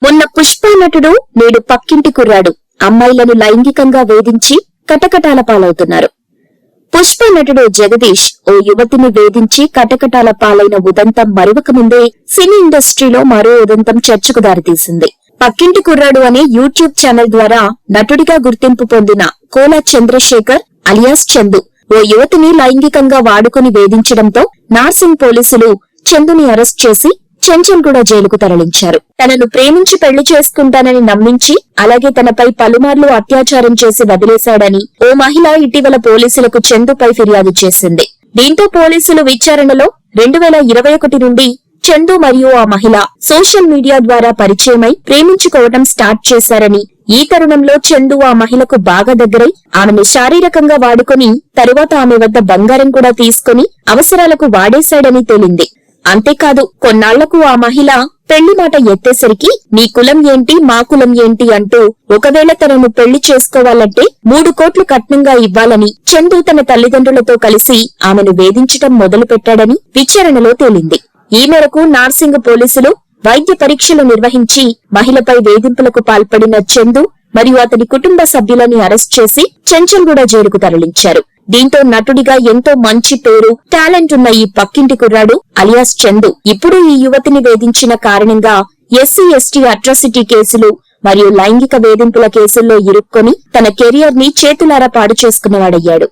మొన్న పుష్ప నటుడు నేడు పక్కింటి కుర్రాడు అమ్మాయిలను లైంగికంగా వేధించి కటకటాల పాలవుతున్నారు. పుష్ప నటుడు జగదీష్ ఓ యువతిని వేధించి కటకటాల పాలైన ఉదంతం మరొక ముందే సినీ ఇండస్ట్రీలో మరో ఉదంతం చర్చకు దారితీసింది. పక్కింటి కుర్రాడు అనే యూట్యూబ్ ఛానల్ ద్వారా నటుడిగా గుర్తింపు పొందిన కోలా చంద్రశేఖర్ అలియాస్ చందు ఓ యువతిని లైంగికంగా వాడుకుని వేధించడంతో నార్సింగ్ పోలీసులు చందుని అరెస్ట్ చేసి చెంచల్గూడ జైలుకు తరలించారు. తనను ప్రేమించి పెళ్లి చేసుకుంటానని నమ్మించి అలాగే తనపై పలుమార్లు అత్యాచారం చేసి వదిలేశాడని ఓ మహిళ ఇటీవల పోలీసులకు చందుపై ఫిర్యాదు చేసింది. దీంతో పోలీసులు విచారణలో 2021 నుండి చందు మరియు ఆ మహిళ సోషల్ మీడియా ద్వారా పరిచయమై ప్రేమించుకోవడం స్టార్ట్ చేశారని, ఈ తరుణంలో చందు ఆ మహిళకు బాగా దగ్గరై ఆమెను శారీరకంగా వాడుకొని తరువాత ఆమె వద్ద బంగారం కూడా తీసుకుని అవసరాలకు వాడేశాడని తేలింది. అంతేకాదు కొన్నాళ్లకు ఆ మహిళ పెళ్లి మాట ఎత్తేసరికి నీ కులం ఏంటి మా కులం ఏంటి అంటూ ఒకవేళ తనను పెళ్లి చేసుకోవాలంటే 3 కోట్లు కట్నంగా ఇవ్వాలని చందు తన తల్లిదండ్రులతో కలిసి ఆమెను వేధించటం మొదలు పెట్టాడని విచారణలో తేలింది. ఈ మేరకు నార్సింగ్ పోలీసులు వైద్య పరీక్షలు నిర్వహించి మహిళపై వేధింపులకు పాల్పడిన చందు మరియు అతని కుటుంబ సభ్యులని అరెస్ట్ చేసి చెంచల్గూడ జైలుకు తరలించారు. దీంతో నటుడిగా ఎంతో మంచి పేరు, టాలెంట్ ఉన్న ఈ పక్కింటి కుర్రాడు అలియాస్ చందు ఇప్పుడు ఈ యువతిని వేధించిన కారణంగా ఎస్సీ ఎస్టీ అట్రాసిటీ కేసులు మరియు లైంగిక వేధింపుల కేసుల్లో ఇరుక్కొని తన కెరియర్ ని చేతులారా పాడు చేసుకున్నవాడయ్యాడు.